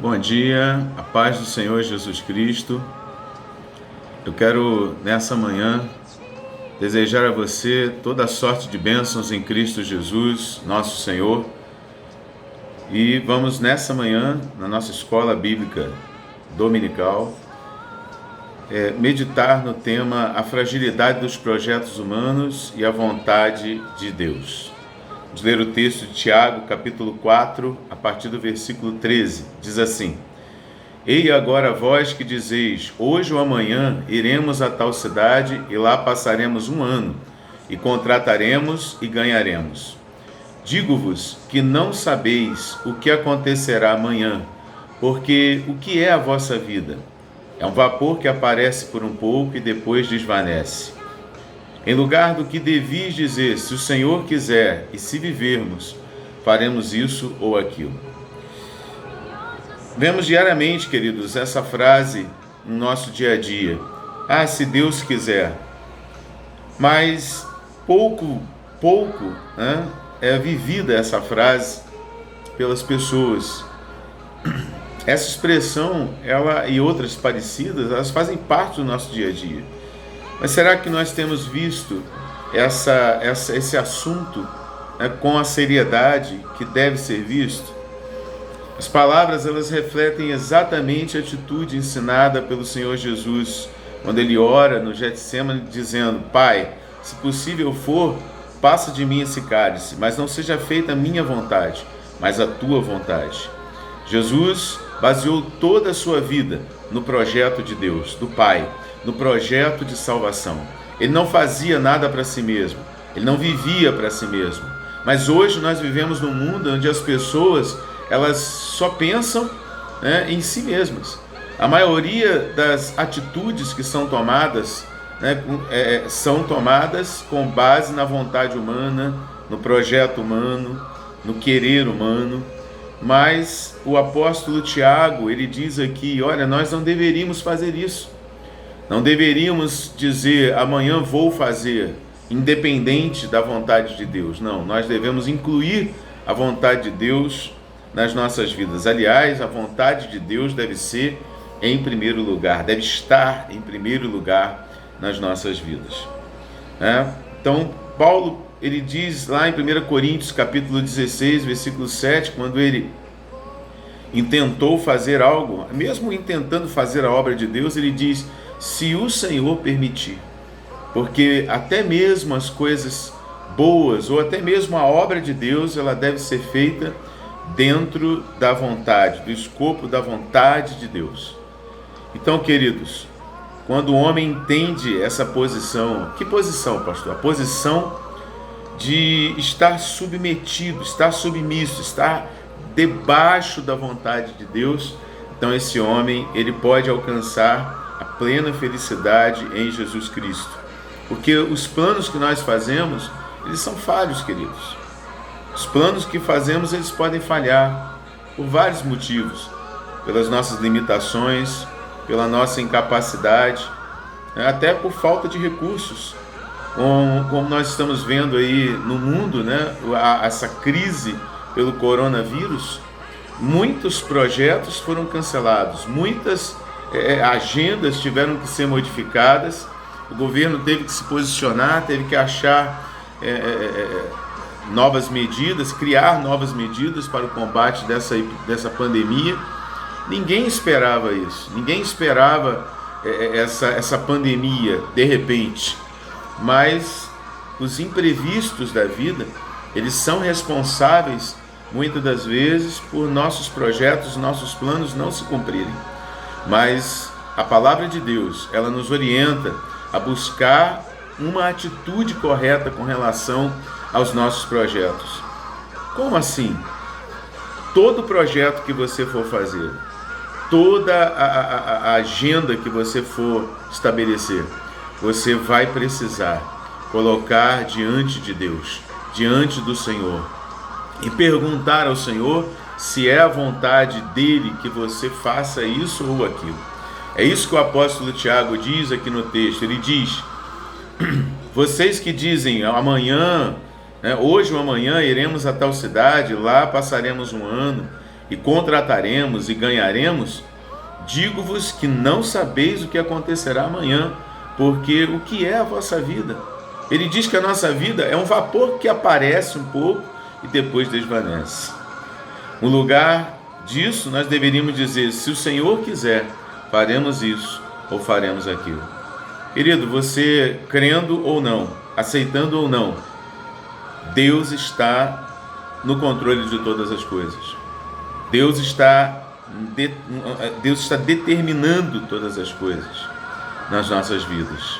Bom dia, a paz do Senhor Jesus Cristo. Eu quero, nessa manhã, desejar a você toda a sorte de bênçãos em Cristo Jesus, nosso Senhor. E vamos, nessa manhã, na nossa escola bíblica dominical, meditar no tema A Fragilidade dos Projetos Humanos e a Vontade de Deus. Vamos ler o texto de Tiago, capítulo 4, a partir do versículo 13. Diz assim: Ei agora vós que dizeis, hoje ou amanhã iremos a tal cidade e lá passaremos um ano, e contrataremos e ganharemos. Digo-vos que não sabeis o que acontecerá amanhã, porque o que é a vossa vida? É um vapor que aparece por um pouco e depois desvanece. Em lugar do que devis dizer, se o Senhor quiser e se vivermos, faremos isso ou aquilo. Vemos diariamente, queridos, essa frase no nosso dia a dia. Se Deus quiser. Mas pouco é vivida essa frase pelas pessoas. Essa expressão, ela e outras parecidas, elas fazem parte do nosso dia a dia. Mas será que nós temos visto esse assunto com a seriedade que deve ser visto? As palavras, elas refletem exatamente a atitude ensinada pelo Senhor Jesus, quando ele ora no Getsemane dizendo: Pai, se possível for, passa de mim esse cálice, mas não seja feita a minha vontade, mas a tua vontade. Jesus baseou toda a sua vida no projeto de Deus, do Pai, no projeto de salvação. Ele não fazia nada para si mesmo, ele não vivia para si mesmo. Mas hoje nós vivemos num mundo onde as pessoas, elas só pensam em si mesmas. A maioria das atitudes que são tomadas, são tomadas com base na vontade humana, no projeto humano, no querer humano. Mas o apóstolo Tiago, ele diz aqui, olha, nós não deveríamos fazer isso. Não deveríamos dizer, amanhã vou fazer, independente da vontade de Deus. Não, nós devemos incluir a vontade de Deus nas nossas vidas. Aliás, a vontade de Deus deve ser em primeiro lugar, deve estar em primeiro lugar nas nossas vidas. Então, Paulo, ele diz lá em 1 Coríntios, capítulo 16, versículo 7, quando ele intentou fazer algo, mesmo intentando fazer a obra de Deus, ele diz, se o Senhor permitir, porque até mesmo as coisas boas, ou até mesmo a obra de Deus, ela deve ser feita dentro da vontade, do escopo da vontade de Deus. Então, queridos, quando o homem entende essa posição, que posição, pastor? A posição de estar submetido, estar submisso, estar debaixo da vontade de Deus, então esse homem, ele pode alcançar a plena felicidade em Jesus Cristo. Porque os planos que nós fazemos, eles são falhos, queridos. Os planos que fazemos, eles podem falhar por vários motivos. Pelas nossas limitações, pela nossa incapacidade, até por falta de recursos. Como nós estamos vendo aí no mundo, essa crise pelo coronavírus, muitos projetos foram cancelados, muitas agendas tiveram que ser modificadas, o governo teve que se posicionar, teve que achar novas medidas, criar novas medidas para o combate dessa pandemia. Ninguém esperava isso, ninguém esperava essa pandemia de repente, mas os imprevistos da vida, eles são responsáveis muitas das vezes por nossos projetos, nossos planos não se cumprirem. Mas a palavra de Deus, ela nos orienta a buscar uma atitude correta com relação aos nossos projetos. Como assim? Todo projeto que você for fazer, toda a agenda que você for estabelecer, você vai precisar colocar diante de Deus, diante do Senhor, e perguntar ao Senhor se é a vontade dele que você faça isso ou aquilo. É isso que o apóstolo Tiago diz aqui no texto. Ele diz, vocês que dizem amanhã, hoje ou amanhã iremos a tal cidade, lá passaremos um ano e contrataremos e ganharemos, digo-vos que não sabeis o que acontecerá amanhã, porque o que é a vossa vida? Ele diz que a nossa vida é um vapor que aparece um pouco e depois desvanece. No lugar disso, nós deveríamos dizer: se o Senhor quiser, faremos isso ou faremos aquilo. Querido, você crendo ou não, aceitando ou não, Deus está no controle de todas as coisas. Deus está determinando todas as coisas nas nossas vidas.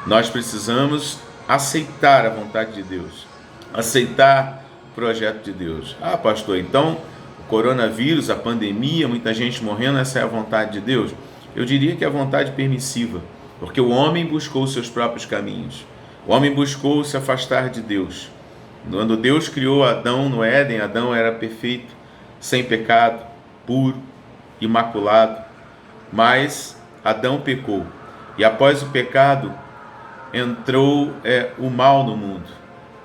Nós precisamos aceitar a vontade de Deus, aceitar o projeto de Deus. Ah, pastor, então o coronavírus, a pandemia, muita gente morrendo, essa é a vontade de Deus? Eu diria que é a vontade permissiva, porque o homem buscou seus próprios caminhos. O homem buscou se afastar de Deus. Quando Deus criou Adão no Éden, Adão era perfeito, sem pecado, puro, imaculado, mas Adão pecou. E após o pecado, entrou o mal no mundo.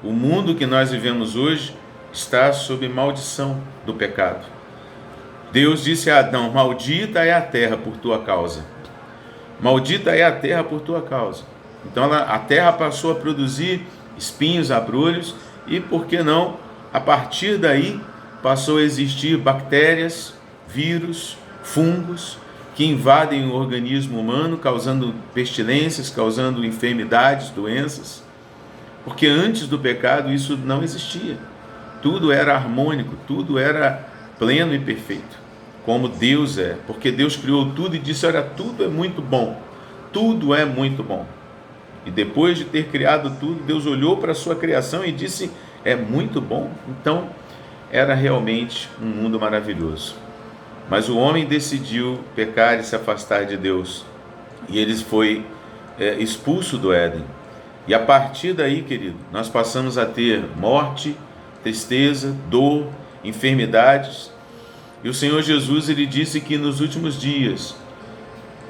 O mundo que nós vivemos hoje está sob maldição do pecado. Deus disse a Adão: maldita é a terra por tua causa. Maldita é a terra por tua causa. Então a terra passou a produzir espinhos, abrolhos, e por que não, a partir daí passou a existir bactérias, vírus, fungos, que invadem o organismo humano, causando pestilências, causando enfermidades, doenças. Porque antes do pecado isso não existia. Tudo era harmônico, tudo era pleno e perfeito, como Deus é. Porque Deus criou tudo e disse: olha, tudo é muito bom. Tudo é muito bom. E depois de ter criado tudo, Deus olhou para a sua criação e disse: é muito bom. Então, era realmente um mundo maravilhoso. Mas o homem decidiu pecar e se afastar de Deus. E ele foi expulso do Éden. E a partir daí, querido, nós passamos a ter morte, tristeza, dor, enfermidades. E o Senhor Jesus, ele disse que nos últimos dias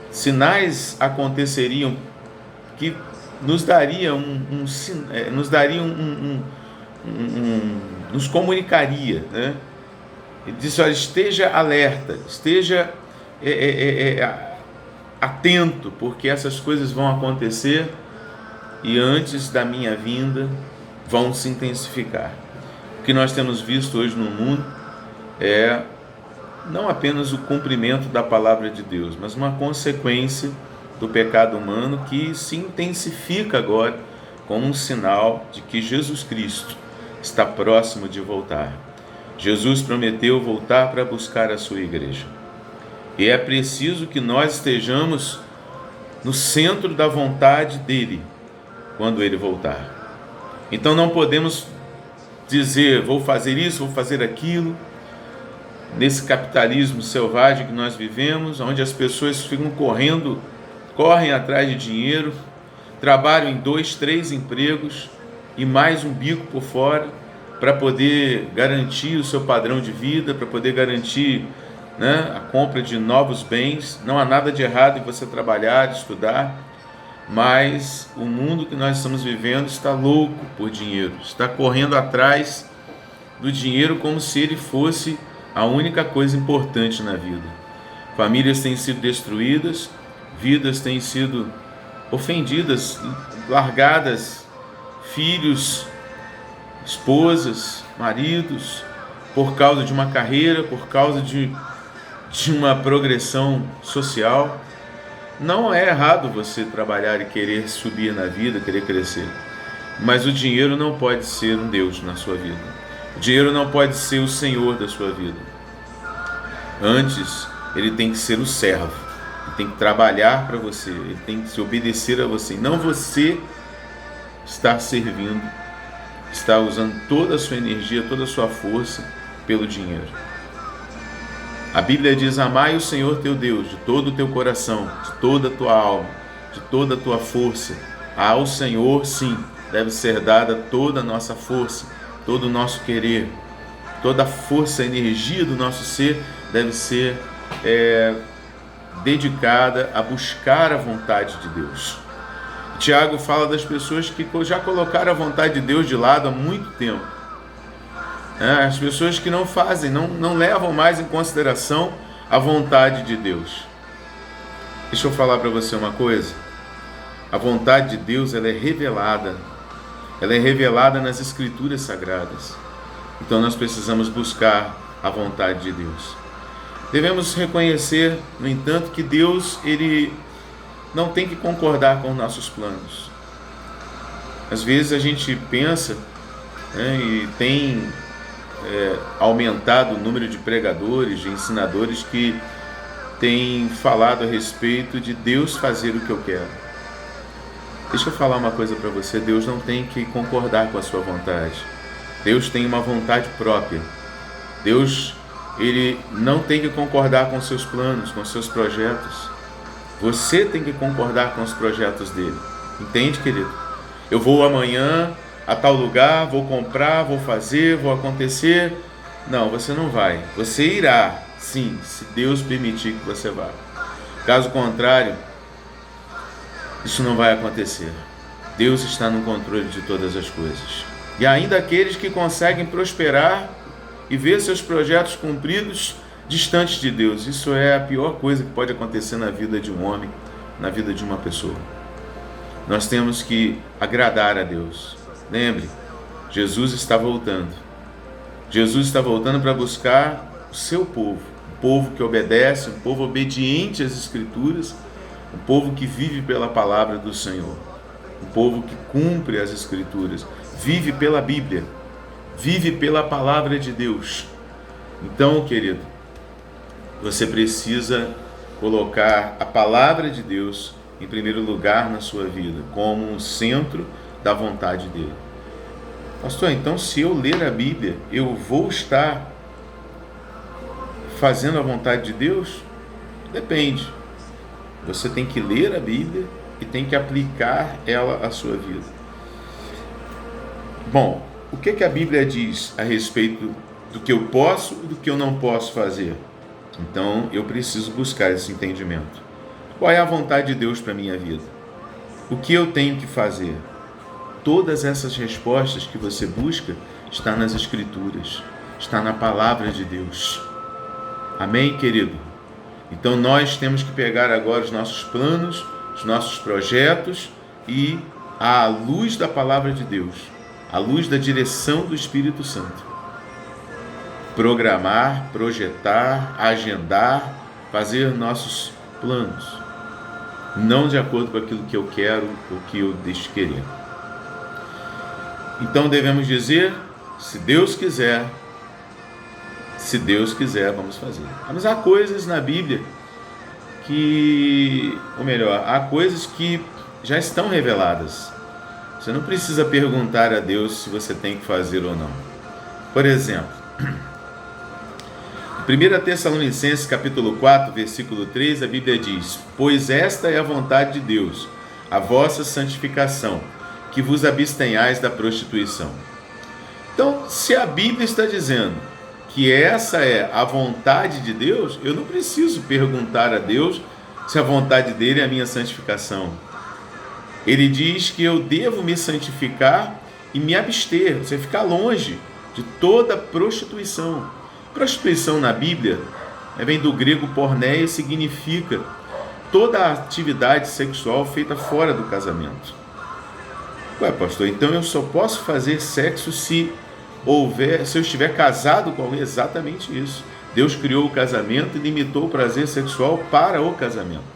sinais aconteceriam que nos dariam nos comunicaria, né? Ele disse: olha, esteja alerta, esteja atento, porque essas coisas vão acontecer e antes da minha vinda vão se intensificar. O que nós temos visto hoje no mundo é não apenas o cumprimento da palavra de Deus, mas uma consequência do pecado humano que se intensifica agora como um sinal de que Jesus Cristo está próximo de voltar. Jesus prometeu voltar para buscar a sua igreja. E é preciso que nós estejamos no centro da vontade dele quando ele voltar. Então não podemos dizer: vou fazer isso, vou fazer aquilo. Nesse capitalismo selvagem que nós vivemos, onde as pessoas ficam correm atrás de dinheiro, trabalham em 2, 3 empregos e mais um bico por fora para poder garantir o seu padrão de vida, para poder garantir, né, a compra de novos bens. Não há nada de errado em você trabalhar, estudar, mas o mundo que nós estamos vivendo está louco por dinheiro, está correndo atrás do dinheiro como se ele fosse a única coisa importante na vida. Famílias têm sido destruídas, vidas têm sido ofendidas, largadas, filhos, esposas, maridos, por causa de uma carreira, por causa de uma progressão social. Não é errado você trabalhar e querer subir na vida, querer crescer, mas o dinheiro não pode ser um Deus na sua vida. O dinheiro não pode ser o Senhor da sua vida. Antes, ele tem que ser o servo. Ele tem que trabalhar para você. Ele tem que se obedecer a você. Não você estar servindo, estar usando toda a sua energia, toda a sua força pelo dinheiro. A Bíblia diz: amai o Senhor teu Deus de todo o teu coração, de toda a tua alma, de toda a tua força. Ao Senhor, sim, deve ser dada toda a nossa força, todo o nosso querer, toda a força, a energia do nosso ser deve ser dedicada a buscar a vontade de Deus. Tiago fala das pessoas que já colocaram a vontade de Deus de lado há muito tempo. As pessoas que não fazem, não levam mais em consideração a vontade de Deus. Deixa eu falar para você uma coisa. A vontade de Deus, ela é revelada nas Escrituras Sagradas. Então nós precisamos buscar a vontade de Deus. Devemos reconhecer, no entanto, que Deus, ele não tem que concordar com os nossos planos. Às vezes a gente pensa, e tem aumentado o número de pregadores, de ensinadores que têm falado a respeito de Deus fazer o que eu quero. Deixa eu falar uma coisa para você. Deus não tem que concordar com a sua vontade. Deus tem uma vontade própria. Deus, ele não tem que concordar com seus planos, com seus projetos. Você tem que concordar com os projetos dele. Entende, querido? Eu vou amanhã a tal lugar, vou comprar, vou fazer, vou acontecer. Não, você não vai. Você irá, sim, se Deus permitir que você vá. Caso contrário, isso não vai acontecer. Deus está no controle de todas as coisas. E ainda aqueles que conseguem prosperar e ver seus projetos cumpridos distantes de Deus. Isso é a pior coisa que pode acontecer na vida de um homem, na vida de uma pessoa. Nós temos que agradar a Deus. Lembre, Jesus está voltando. Jesus está voltando para buscar o seu povo. Um povo que obedece, um povo obediente às Escrituras, um povo que vive pela palavra do Senhor. Um povo que cumpre as Escrituras, vive pela Bíblia, vive pela palavra de Deus. Então, querido, você precisa colocar a palavra de Deus em primeiro lugar na sua vida, como um centro da vontade dele. Pastor, então se eu ler a Bíblia, eu vou estar fazendo a vontade de Deus? Depende. Você tem que ler a Bíblia e tem que aplicar ela à sua vida. Bom, o que a Bíblia diz a respeito do que eu posso e do que eu não posso fazer? Então eu preciso buscar esse entendimento. Qual é a vontade de Deus para a minha vida? O que eu tenho que fazer? Todas essas respostas que você busca estão nas Escrituras, está na palavra de Deus. Amém, querido? Então nós temos que pegar agora os nossos planos, os nossos projetos e, à luz da palavra de Deus, à luz da direção do Espírito Santo, programar, projetar, agendar, fazer nossos planos, não de acordo com aquilo que eu quero ou que eu deixo de querer. Então devemos dizer, se Deus quiser, vamos fazer. Mas há coisas na Bíblia há coisas que já estão reveladas. Você não precisa perguntar a Deus se você tem que fazer ou não. Por exemplo, 1 Tessalonicenses capítulo 4, versículo 3, a Bíblia diz: pois esta é a vontade de Deus, a vossa santificação, que vos abstenhais da prostituição. Então, se a Bíblia está dizendo que essa é a vontade de Deus, eu não preciso perguntar a Deus se a vontade dele é a minha santificação. Ele diz que eu devo me santificar e me abster, você ficar longe de toda prostituição. Prostituição na Bíblia vem do grego porneia, significa toda a atividade sexual feita fora do casamento. Ué, pastor, então eu só posso fazer sexo se eu estiver casado com alguém? Exatamente isso. Deus criou o casamento e limitou o prazer sexual para o casamento.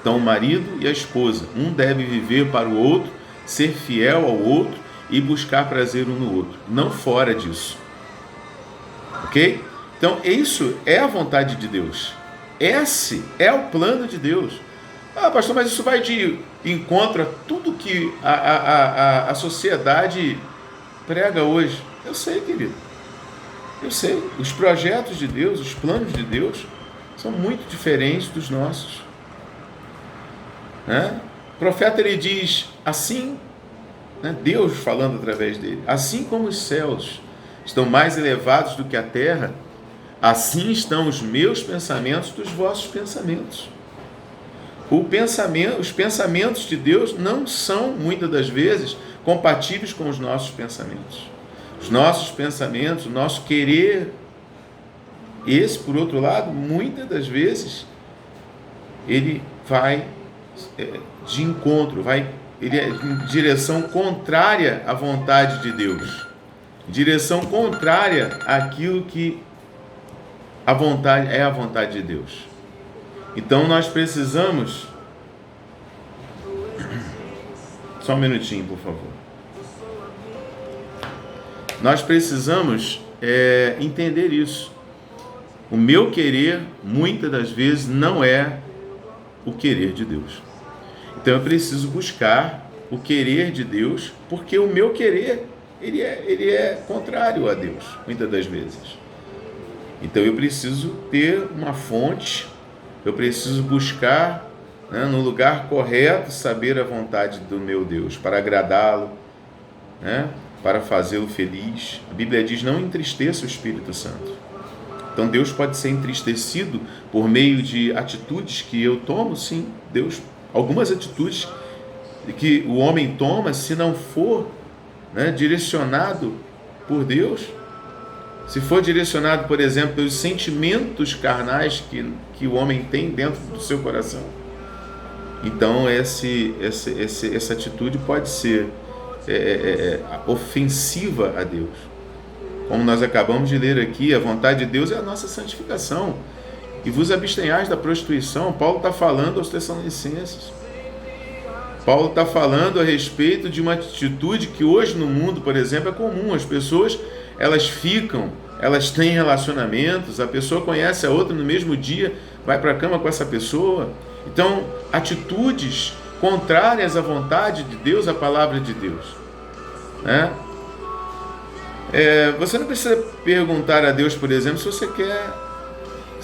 Então o marido e a esposa, um deve viver para o outro, ser fiel ao outro e buscar prazer um no outro, não fora disso. Ok? Então isso é a vontade de Deus. Esse é o plano de Deus. Ah, pastor, mas isso vai de encontro a tudo que a sociedade prega hoje. Eu sei, querido. Eu sei. Os projetos de Deus, os planos de Deus são muito diferentes dos nossos. O profeta, ele diz assim, Deus falando através dele: assim como os céus estão mais elevados do que a terra, assim estão os meus pensamentos dos vossos pensamentos. Os pensamentos de Deus não são, muitas das vezes, compatíveis com os nossos pensamentos. Os os nossos pensamentos, o nosso querer. Esse, por outro lado, muitas das vezes, ele vai de encontro, ele é em direção contrária à vontade de Deus, direção contrária àquilo que a vontade de Deus. Então nós precisamos, só um minutinho, por favor. Nós precisamos entender isso. O meu querer, muitas das vezes, não é o querer de Deus. Então eu preciso buscar o querer de Deus, porque o meu querer, ele é contrário a Deus, muitas das vezes. Então eu preciso ter uma fonte, eu preciso buscar, no lugar correto, saber a vontade do meu Deus, para agradá-lo, para fazê-lo feliz. A Bíblia diz: não entristeça o Espírito Santo. Então Deus pode ser entristecido por meio de atitudes que eu tomo, sim. Deus, algumas atitudes que o homem toma, se não for direcionado por Deus, se for direcionado, por exemplo, pelos sentimentos carnais que o homem tem dentro do seu coração, então essa atitude pode ser ofensiva a Deus. Como nós acabamos de ler aqui, a vontade de Deus é a nossa santificação. E vos abstenhais da prostituição. Paulo está falando aos Tessalonicenses. Paulo está falando a respeito de uma atitude que hoje no mundo, por exemplo, é comum. As pessoas, elas têm relacionamentos, a pessoa conhece a outra no mesmo dia, vai para a cama com essa pessoa. Então, atitudes contrárias à vontade de Deus, à palavra de Deus. Você não precisa perguntar a Deus, por exemplo, se você quer...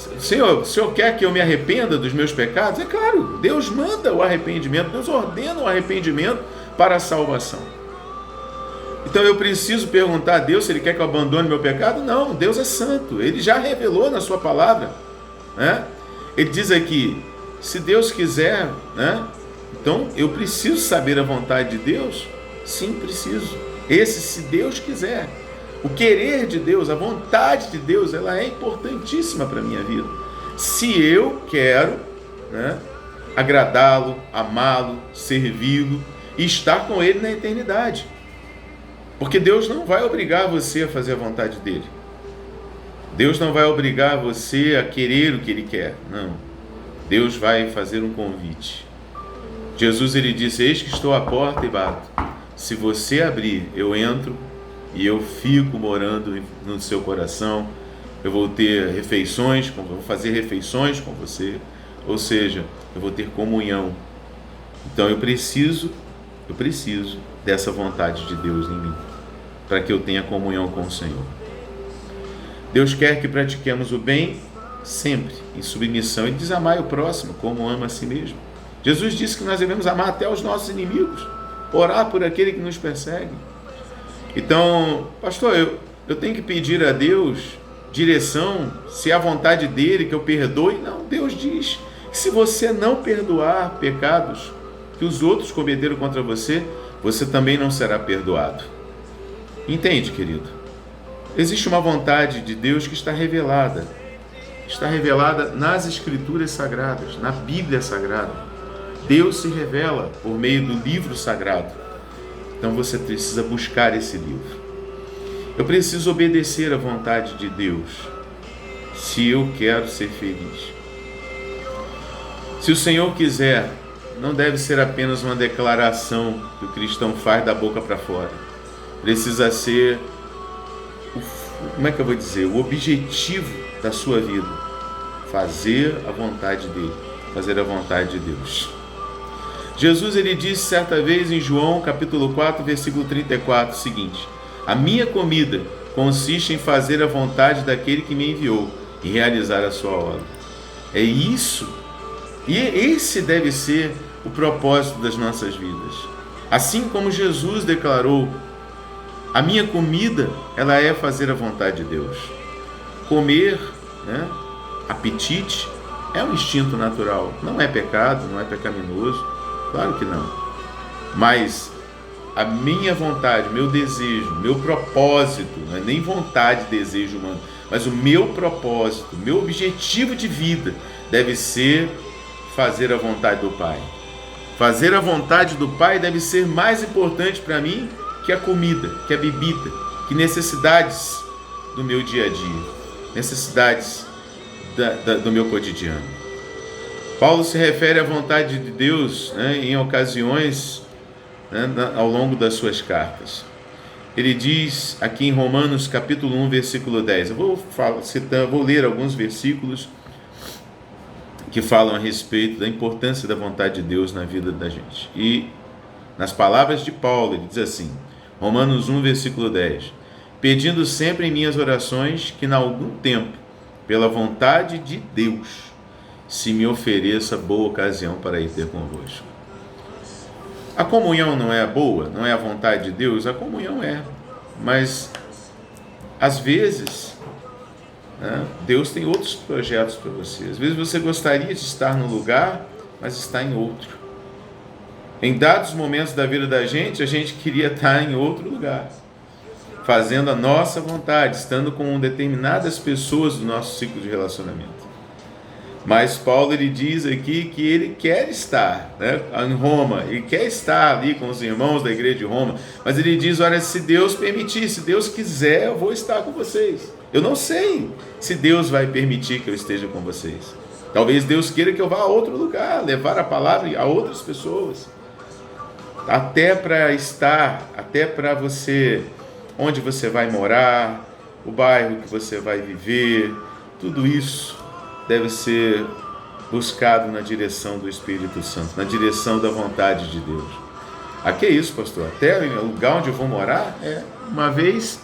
o Senhor quer que eu me arrependa dos meus pecados? É claro, Deus manda o arrependimento, Deus ordena o arrependimento para a salvação. Então eu preciso perguntar a Deus se Ele quer que eu abandone meu pecado? Não, Deus é santo, Ele já revelou na sua palavra. Ele diz aqui, se Deus quiser, então eu preciso saber a vontade de Deus? Sim, preciso. Se Deus quiser. O querer de Deus, a vontade de Deus, ela é importantíssima para a minha vida. Se eu quero agradá-lo, amá-lo, servi-lo e estar com Ele na eternidade. Porque Deus não vai obrigar você a fazer a vontade dEle. Deus não vai obrigar você a querer o que Ele quer. Não. Deus vai fazer um convite. Jesus, Ele disse: eis que estou à porta e bato. Se você abrir, eu entro e eu fico morando no seu coração. Eu vou ter refeições, vou fazer refeições com você. Ou seja, eu vou ter comunhão. Então eu preciso dessa vontade de Deus em mim, para que eu tenha comunhão com o Senhor. Deus quer que pratiquemos o bem sempre, em submissão. Ele diz: amai o próximo como ama a si mesmo. Jesus disse que nós devemos amar até os nossos inimigos, orar por aquele que nos persegue. Então, pastor, eu tenho que pedir a Deus direção, se é a vontade dele que eu perdoe? Não, Deus diz que se você não perdoar pecados que os outros cometeram contra você, você também não será perdoado. Entende, querido? Existe uma vontade de Deus que está revelada nas Escrituras Sagradas, na Bíblia Sagrada. Deus se revela por meio do livro sagrado. Então você precisa buscar esse livro. Eu preciso obedecer à vontade de Deus, se eu quero ser feliz. Se o Senhor quiser, não deve ser apenas uma declaração que o cristão faz da boca para fora. Precisa ser, o objetivo da sua vida. Fazer a vontade dele, fazer a vontade de Deus. Jesus, ele disse certa vez em João capítulo 4, versículo 34, o seguinte: a minha comida consiste em fazer a vontade daquele que me enviou e realizar a sua obra. É isso, e esse deve ser o propósito das nossas vidas. Assim como Jesus declarou: a minha comida, ela é fazer a vontade de Deus. Comer, apetite, é um instinto natural, não é pecado, não é pecaminoso. Claro que não. Mas a minha vontade, meu desejo, meu propósito, não é nem vontade, desejo humano, mas o meu propósito, meu objetivo de vida deve ser fazer a vontade do Pai. Fazer a vontade do Pai deve ser mais importante para mim que a comida, que a bebida, que necessidades do meu dia a dia, necessidades do meu cotidiano. Paulo se refere à vontade de Deus, né, em ocasiões, né, ao longo das suas cartas. Ele diz aqui em Romanos capítulo 1, versículo 10. Eu vou ler alguns versículos que falam a respeito da importância da vontade de Deus na vida da gente. E nas palavras de Paulo, ele diz assim, Romanos 1, versículo 10, pedindo sempre em minhas orações que, em algum tempo, pela vontade de Deus, se me ofereça boa ocasião para ir ter convosco. A comunhão não é boa, não é a vontade de Deus? A comunhão é, mas às vezes, né, Deus tem outros projetos para você. Às vezes você gostaria de estar num lugar, mas está em outro. Em dados momentos da vida da gente, a gente queria estar em outro lugar, fazendo a nossa vontade, estando com determinadas pessoas do nosso ciclo de relacionamento. Mas Paulo, ele diz aqui que ele quer estar, né, em Roma, ele quer estar ali com os irmãos da igreja de Roma, mas ele diz, olha, se Deus permitir, se Deus quiser, eu vou estar com vocês. Eu não sei se Deus vai permitir que eu esteja com vocês. Talvez Deus queira que eu vá a outro lugar, levar a palavra a outras pessoas. Até para estar, até para você, onde você vai morar, o bairro que você vai viver, tudo isso deve ser buscado na direção do Espírito Santo, na direção da vontade de Deus. Ah, que isso, pastor? Até o lugar onde eu vou morar? Uma vez,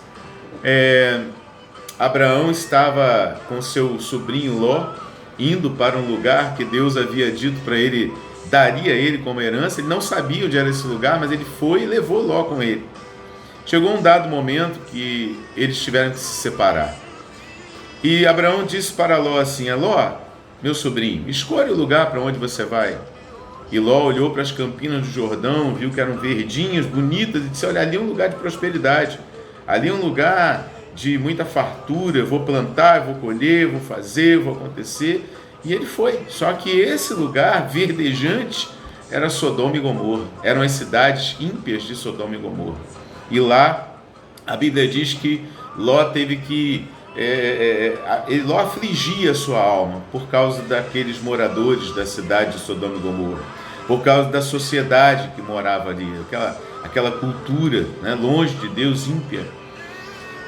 Abraão estava com seu sobrinho Ló, indo para um lugar que Deus havia dito para ele, daria a ele como herança. Ele não sabia onde era esse lugar, mas ele foi e levou Ló com ele. Chegou um dado momento que eles tiveram que se separar. E Abraão disse para Ló assim, Ló, meu sobrinho, escolhe o lugar para onde você vai. E Ló olhou para as campinas do Jordão, viu que eram verdinhas, bonitas, e disse, olha, ali é um lugar de prosperidade, ali é um lugar de muita fartura, eu vou plantar, eu vou colher, eu vou fazer, vou acontecer. E ele foi, só que esse lugar verdejante era Sodoma e Gomorra, eram as cidades ímpias de Sodoma e Gomorra. E lá, a Bíblia diz que Ló teve que Ló afligia a sua alma por causa daqueles moradores da cidade de Sodoma e Gomorra, por causa da sociedade que morava ali, aquela cultura, né, longe de Deus, ímpia.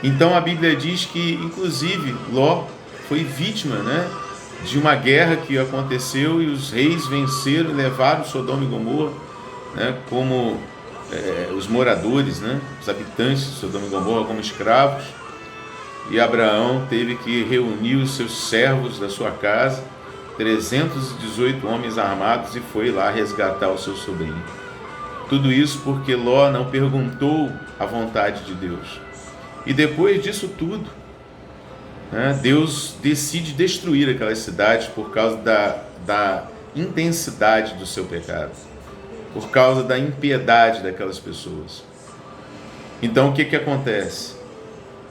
Então a Bíblia diz que, inclusive, Ló foi vítima, né, de uma guerra que aconteceu e os reis venceram e levaram Sodoma e Gomorra, né, como os moradores, né, os habitantes de Sodoma e Gomorra como escravos. E Abraão teve que reunir os seus servos da sua casa, 318 homens armados, e foi lá resgatar o seu sobrinho. Tudo isso porque Ló não perguntou a vontade de Deus. E depois disso tudo, né, Deus decide destruir aquelas cidades por causa da intensidade do seu pecado, por causa da impiedade daquelas pessoas. Então o que acontece?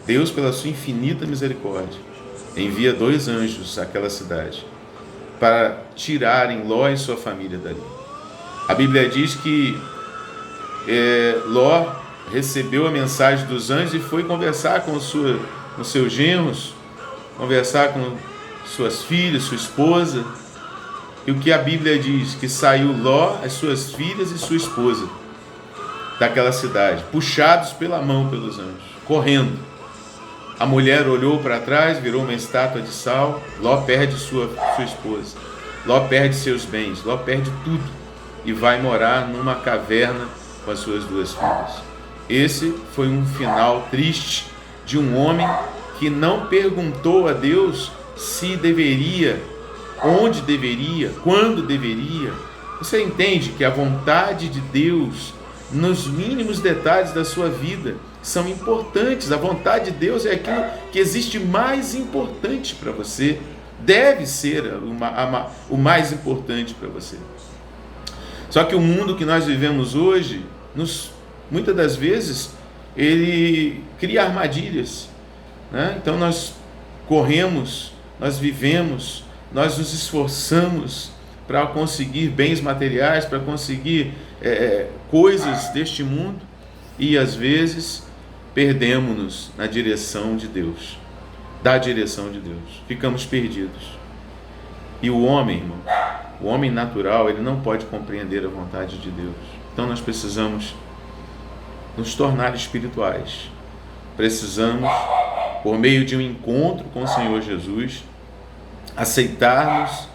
Deus, pela sua infinita misericórdia, envia 2 anjos àquela cidade para tirarem Ló e sua família dali. A Bíblia diz que Ló recebeu a mensagem dos anjos e foi conversar com seus genros, conversar com suas filhas, sua esposa. E o que a Bíblia diz? Que saiu Ló, as suas filhas e sua esposa daquela cidade, puxados pela mão pelos anjos, correndo. A mulher olhou para trás, virou uma estátua de sal. Ló perde sua esposa, Ló perde seus bens, Ló perde tudo e vai morar numa caverna com as suas 2 filhas. Esse foi um final triste de um homem que não perguntou a Deus se deveria, onde deveria, quando deveria. Você entende que a vontade de Deus, nos mínimos detalhes da sua vida, são importantes. A vontade de Deus é aquilo que existe mais importante para você, deve ser o mais importante para você. Só que o mundo que nós vivemos hoje nos muitas das vezes, ele cria armadilhas, né? Então nós corremos, nós vivemos, nós nos esforçamos para conseguir bens materiais, para conseguir coisas deste mundo, e às vezes perdemos-nos na direção de Deus, da direção de Deus, ficamos perdidos. E o homem, irmão, o homem natural, ele não pode compreender a vontade de Deus. Então nós precisamos nos tornar espirituais. Precisamos, por meio de um encontro com o Senhor Jesus, aceitarmos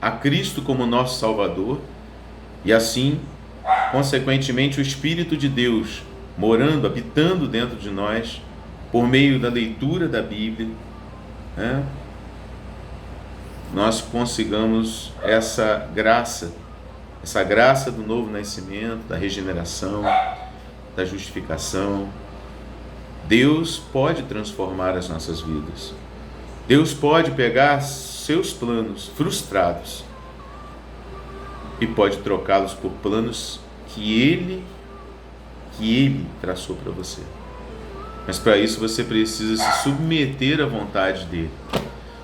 a Cristo como nosso Salvador e assim, consequentemente, o Espírito de Deus morando, habitando dentro de nós, por meio da leitura da Bíblia, né? Nós consigamos essa graça do novo nascimento, da regeneração, da justificação. Deus pode transformar as nossas vidas. Deus pode pegar seus planos frustrados e pode trocá-los por planos que Ele traçou para você. Mas para isso você precisa se submeter à vontade dele,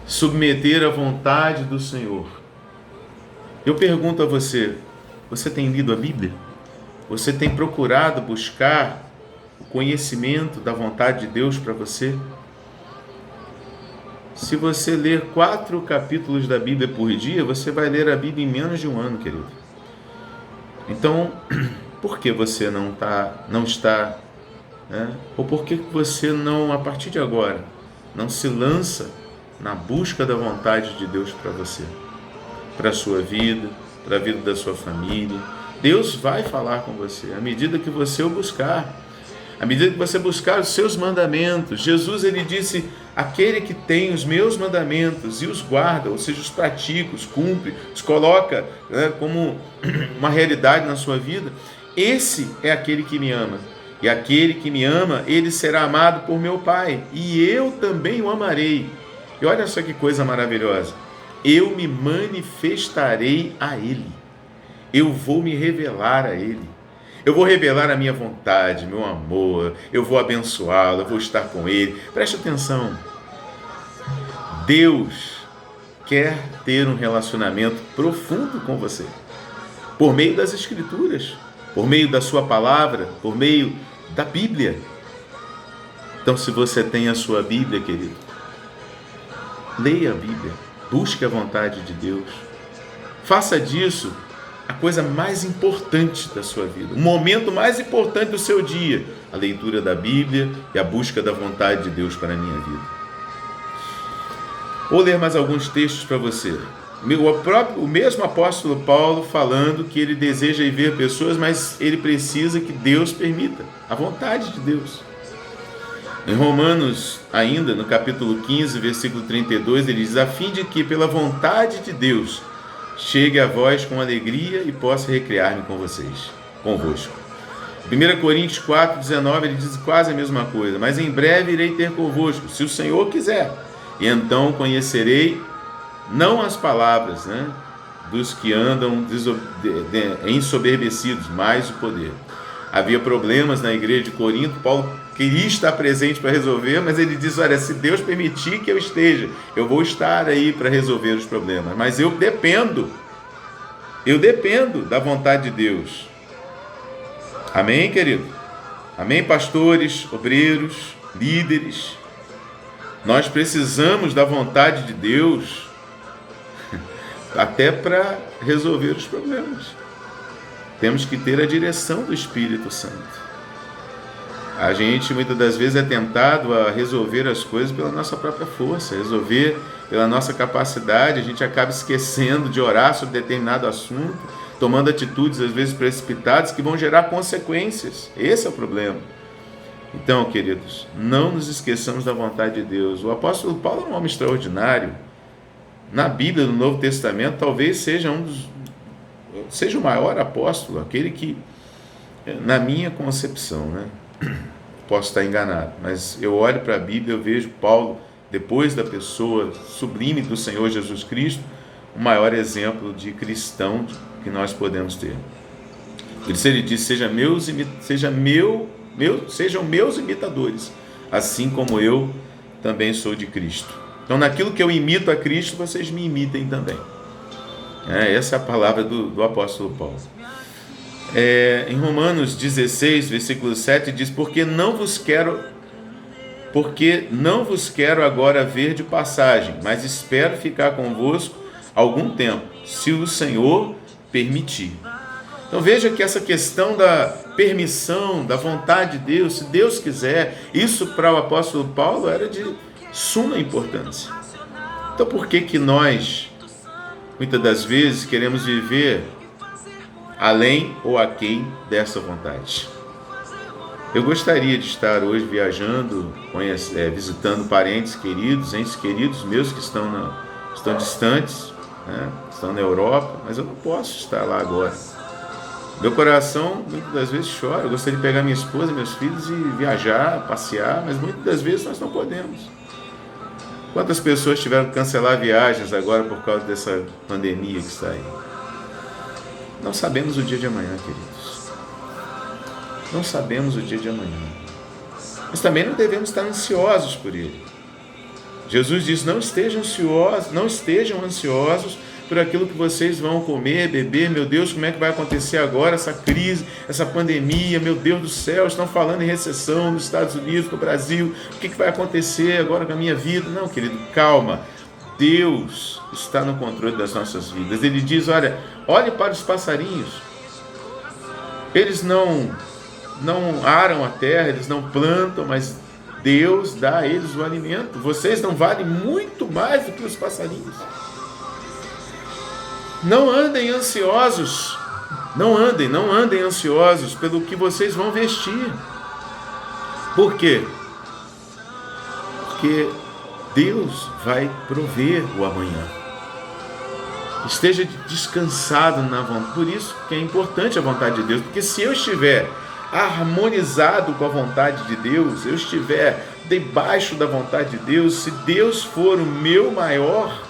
submeter à vontade do Senhor. Eu pergunto a você, você tem lido a Bíblia? Você tem procurado buscar o conhecimento da vontade de Deus para você? Se você ler 4 capítulos da Bíblia por dia, você vai ler a Bíblia em menos de um ano, querido. Então, por que você não está, né? Ou por que você não, a partir de agora, não se lança na busca da vontade de Deus para você, para a sua vida, para a vida da sua família? Deus vai falar com você à medida que você o buscar, à medida que você buscar os seus mandamentos. Jesus, ele disse: aquele que tem os meus mandamentos e os guarda, ou seja, os pratica, os cumpre, os coloca, né, como uma realidade na sua vida, esse é aquele que me ama. E aquele que me ama, ele será amado por meu Pai, e eu também o amarei. E olha só que coisa maravilhosa: eu me manifestarei a ele, eu vou me revelar a ele, eu vou revelar a minha vontade, meu amor, eu vou abençoá-lo, eu vou estar com ele. Preste atenção, Deus quer ter um relacionamento profundo com você, por meio das Escrituras, por meio da sua palavra, por meio da Bíblia. Então, se você tem a sua Bíblia, querido, leia a Bíblia, busque a vontade de Deus, faça disso a coisa mais importante da sua vida, o momento mais importante do seu dia, a leitura da Bíblia e a busca da vontade de Deus para a minha vida. Vou ler mais alguns textos para você. O mesmo apóstolo Paulo falando que ele deseja ir ver pessoas, mas ele precisa que Deus permita, a vontade de Deus. Em Romanos, ainda no capítulo 15, versículo 32, ele diz: a fim de que pela vontade de Deus chegue a vós com alegria e possa recriar-me convosco. 1 Coríntios 4, 19, ele diz quase a mesma coisa: mas em breve irei ter convosco, se o Senhor quiser, e então conhecerei não as palavras, né, dos que andam ensoberbecidos, mas o poder. Havia problemas na igreja de Corinto. Paulo queria estar presente para resolver, mas ele diz: olha, se Deus permitir que eu esteja, eu vou estar aí para resolver os problemas, mas eu dependo da vontade de Deus. Amém, querido? Amém, pastores, obreiros, líderes? Nós precisamos da vontade de Deus até para resolver os problemas. Temos que ter a direção do Espírito Santo. A gente muitas das vezes é tentado a resolver as coisas pela nossa própria força, resolver pela nossa capacidade. A gente acaba esquecendo de orar sobre determinado assunto, tomando atitudes às vezes precipitadas que vão gerar consequências. Esse é o problema. Então, queridos, não nos esqueçamos da vontade de Deus. O apóstolo Paulo é um homem extraordinário. Na Bíblia, no Novo Testamento, talvez seja seja o maior apóstolo, aquele que, na minha concepção, né, posso estar enganado, mas eu olho para a Bíblia, eu vejo Paulo, depois da pessoa sublime do Senhor Jesus Cristo, o maior exemplo de cristão que nós podemos ter. Por isso ele diz: sejam meus imitadores, assim como eu também sou de Cristo. Então, naquilo que eu imito a Cristo, vocês me imitem também. Essa é a palavra do apóstolo Paulo. Em Romanos 16, versículo 7, diz: porque não vos quero agora ver de passagem, mas espero ficar convosco algum tempo, se o Senhor permitir. Então veja que essa questão da permissão, da vontade de Deus, se Deus quiser, isso para o apóstolo Paulo era de suma importância. Então por que nós, muitas das vezes, queremos viver além ou aquém dessa vontade? Eu gostaria de estar hoje viajando, visitando parentes queridos, entes queridos meus que estão distantes, estão na Europa, mas eu não posso estar lá agora. Meu coração muitas das vezes chora. Eu gostaria de pegar minha esposa e meus filhos e viajar, passear, mas muitas das vezes nós não podemos. Quantas pessoas tiveram que cancelar viagens agora por causa dessa pandemia que está aí? Não sabemos o dia de amanhã, queridos. Não sabemos o dia de amanhã. Mas também não devemos estar ansiosos por ele. Jesus diz: não estejam ansiosos por aquilo que vocês vão comer, beber. Meu Deus, como é que vai acontecer agora essa crise, essa pandemia? Meu Deus do céu, estão falando em recessão nos Estados Unidos, no Brasil. O que vai acontecer agora com a minha vida? Não, querido, calma. Deus está no controle das nossas vidas. Ele diz: olhe para os passarinhos. Eles não aram a terra, eles não plantam, mas Deus dá a eles o alimento. Vocês não valem muito mais do que os passarinhos. Não andem ansiosos, não andem ansiosos pelo que vocês vão vestir. Por quê? Porque Deus vai prover o amanhã. Esteja descansado na vontade. Por isso que é importante a vontade de Deus, porque se eu estiver harmonizado com a vontade de Deus, eu estiver debaixo da vontade de Deus, se Deus for o meu maior,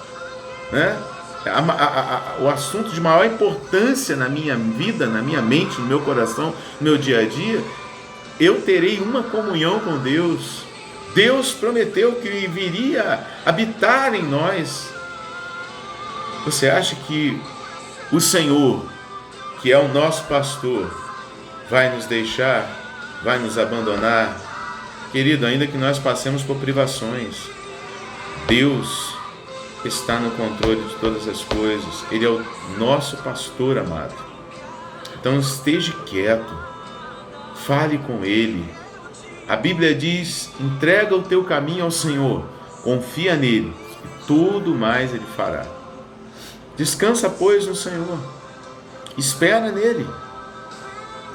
o assunto de maior importância na minha vida, na minha mente, no meu coração, no meu dia a dia, eu terei uma comunhão com Deus. Deus prometeu que viria habitar em nós. Você acha que o Senhor, que é o nosso pastor, vai nos deixar, vai nos abandonar? Querido, ainda que nós passemos por privações, Deus está no controle de todas as coisas. Ele é o nosso pastor amado. Então esteja quieto, fale com Ele. A Bíblia diz: entrega o teu caminho ao Senhor, confia nele e tudo mais Ele fará. Descansa, pois, no Senhor, espera nele,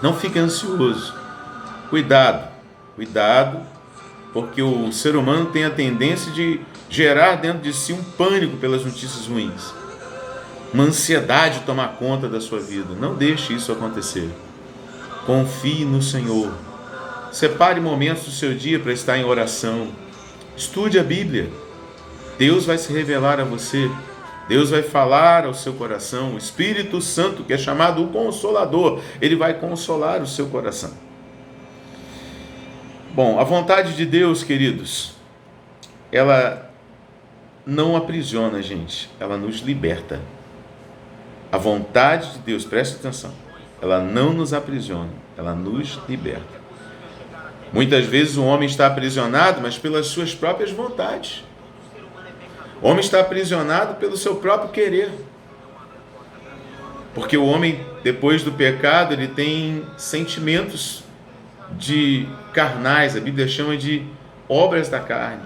não fique ansioso. Cuidado, porque o ser humano tem a tendência de gerar dentro de si um pânico pelas notícias ruins, uma ansiedade tomar conta da sua vida. Não deixe isso acontecer. Confie no Senhor. Separe momentos do seu dia para estar em oração. Estude a Bíblia. Deus vai se revelar a você. Deus vai falar ao seu coração. O Espírito Santo, que é chamado o Consolador, ele vai consolar o seu coração. Bom, a vontade de Deus, queridos, ela não aprisiona a gente, ela nos liberta. A vontade de Deus, preste atenção, ela não nos aprisiona, ela nos liberta. Muitas vezes o homem está aprisionado, mas pelas suas próprias vontades. O homem está aprisionado pelo seu próprio querer. Porque o homem, depois do pecado, ele tem sentimentos de carnais, a Bíblia chama de obras da carne,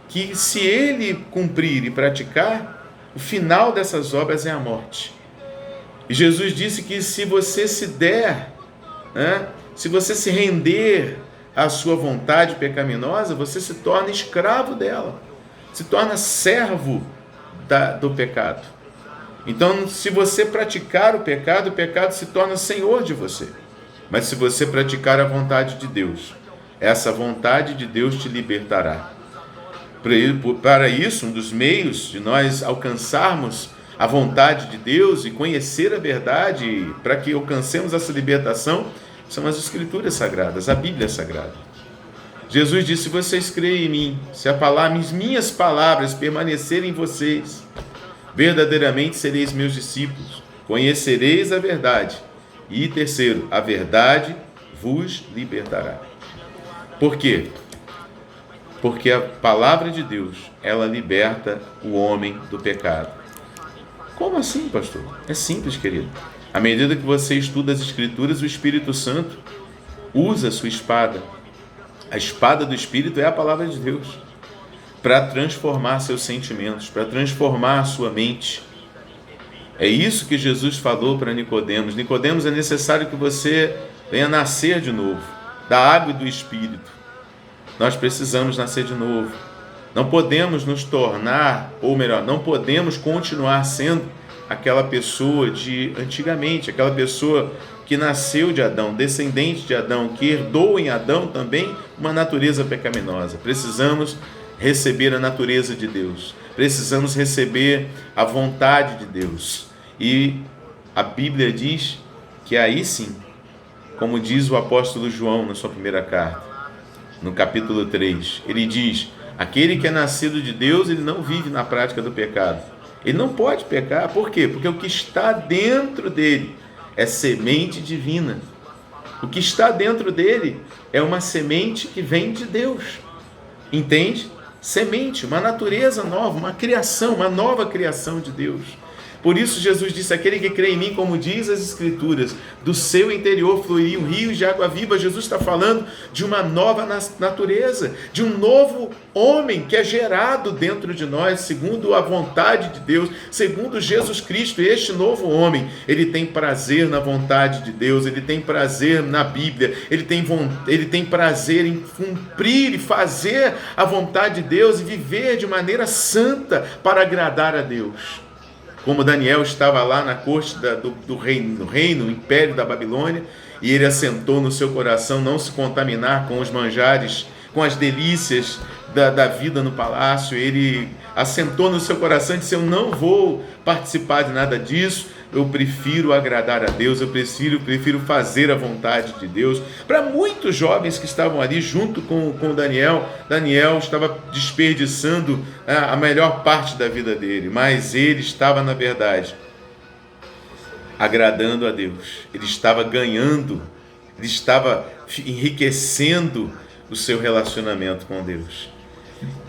que se ele cumprir e praticar, o final dessas obras é a morte. E Jesus disse que se você se der, se você se render à sua vontade pecaminosa, você se torna escravo dela, se torna servo do pecado. Então, se você praticar o pecado se torna senhor de você. Mas se você praticar a vontade de Deus, essa vontade de Deus te libertará. Para isso, um dos meios de nós alcançarmos a vontade de Deus e conhecer a verdade para que alcancemos essa libertação são as Escrituras Sagradas, a Bíblia Sagrada. Jesus disse: se vocês creem em mim, se as minhas palavras permanecerem em vocês, verdadeiramente sereis meus discípulos, conhecereis a verdade. E terceiro, a verdade vos libertará. Por quê? Porque a palavra de Deus, ela liberta o homem do pecado. Como assim, pastor? É simples, querido. À medida que você estuda as Escrituras, o Espírito Santo usa a sua espada. A espada do Espírito é a palavra de Deus, para transformar seus sentimentos, para transformar a sua mente. É isso que Jesus falou para Nicodemos. Nicodemos, é necessário que você venha nascer de novo, da água e do Espírito. Nós precisamos nascer de novo. Não podemos nos tornar, ou melhor, não podemos continuar sendo aquela pessoa de antigamente, aquela pessoa que nasceu de Adão, descendente de Adão, que herdou em Adão também uma natureza pecaminosa. Precisamos receber a natureza de Deus. Precisamos receber a vontade de Deus. E a Bíblia diz que aí sim, como diz o apóstolo João na sua primeira carta, no capítulo 3, ele diz: aquele que é nascido de Deus, ele não vive na prática do pecado. Ele não pode pecar. Por quê? Porque o que está dentro dele é semente divina. O que está dentro dele é uma semente que vem de Deus. Entende? Semente, uma natureza nova, uma criação, uma nova criação de Deus. Por isso Jesus disse: aquele que crê em mim, como diz as Escrituras, do seu interior fluiriam rios de água viva. Jesus está falando de uma nova natureza, de um novo homem que é gerado dentro de nós, segundo a vontade de Deus, segundo Jesus Cristo. Este novo homem, ele tem prazer na vontade de Deus, ele tem prazer na Bíblia, ele tem prazer em cumprir e fazer a vontade de Deus e viver de maneira santa para agradar a Deus. Como Daniel estava lá na corte do reino, no império da Babilônia, e ele assentou no seu coração não se contaminar com os manjares, com as delícias da vida no palácio. Ele assentou no seu coração e disse: eu não vou participar de nada disso, eu prefiro agradar a Deus, eu prefiro fazer a vontade de Deus. Para muitos jovens que estavam ali junto com Daniel, Daniel estava desperdiçando a melhor parte da vida dele, mas ele estava, na verdade, agradando a Deus. Ele estava ganhando, ele estava enriquecendo o seu relacionamento com Deus.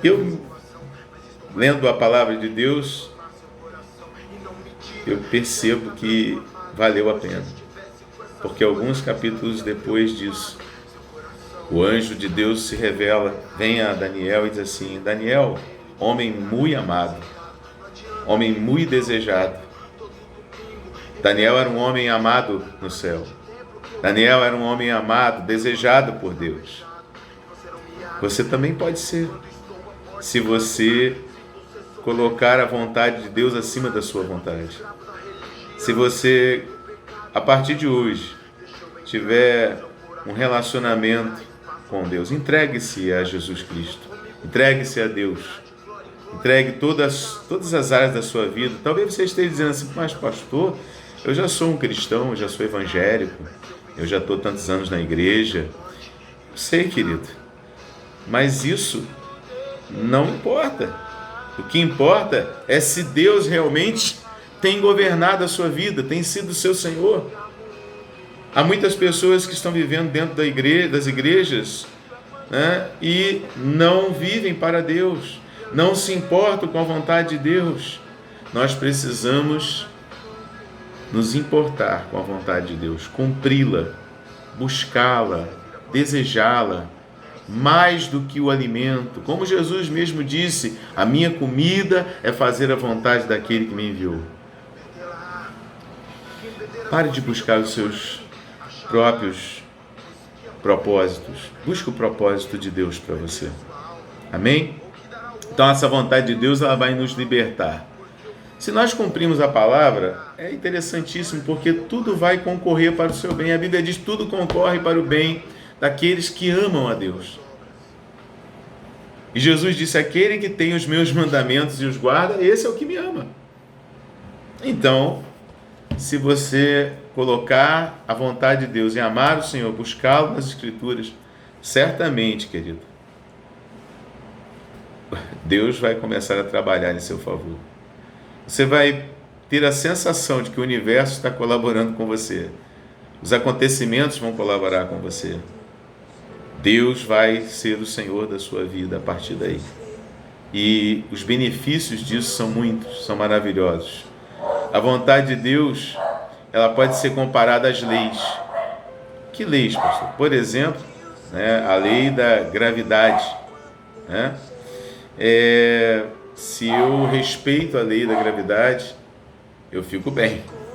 Eu, lendo a palavra de Deus, eu percebo que valeu a pena, porque alguns capítulos depois disso, o anjo de Deus se revela, vem a Daniel e diz assim: Daniel, homem muito amado, homem muito desejado. Daniel era um homem amado no céu. Daniel era um homem amado, desejado por Deus. Você também pode ser, se você colocar a vontade de Deus acima da sua vontade. Se você, a partir de hoje, tiver um relacionamento com Deus, entregue-se a Jesus Cristo, entregue-se a Deus, entregue todas as áreas da sua vida. Talvez você esteja dizendo assim: mas pastor, eu já sou um cristão, eu já sou evangélico, eu já estou tantos anos na igreja. Sei, querido, mas isso não importa. O que importa é se Deus realmente tem governado a sua vida, tem sido o seu Senhor. Há muitas pessoas que estão vivendo dentro das igrejas, né, e não vivem para Deus, não se importam com a vontade de Deus. Nós precisamos nos importar com a vontade de Deus, cumpri-la, buscá-la, desejá-la, mais do que o alimento. Como Jesus mesmo disse: a minha comida é fazer a vontade daquele que me enviou. Pare de buscar os seus próprios propósitos. Busque o propósito de Deus para você. Amém? Então essa vontade de Deus, ela vai nos libertar. Se nós cumprimos a palavra, é interessantíssimo, porque tudo vai concorrer para o seu bem. A Bíblia diz: tudo concorre para o bem daqueles que amam a Deus. E Jesus disse: aquele que tem os meus mandamentos e os guarda, esse é o que me ama. Então, se você colocar a vontade de Deus em amar o Senhor, buscá-lo nas Escrituras, certamente, querido, Deus vai começar a trabalhar em seu favor. Você vai ter a sensação de que o universo está colaborando com você. Os acontecimentos vão colaborar com você. Deus vai ser o Senhor da sua vida a partir daí. E os benefícios disso são muitos, são maravilhosos. A vontade de Deus, ela pode ser comparada às leis. Que leis, pastor? Por exemplo, né, a lei da gravidade. Né? Se eu respeito a lei da gravidade, eu fico bem.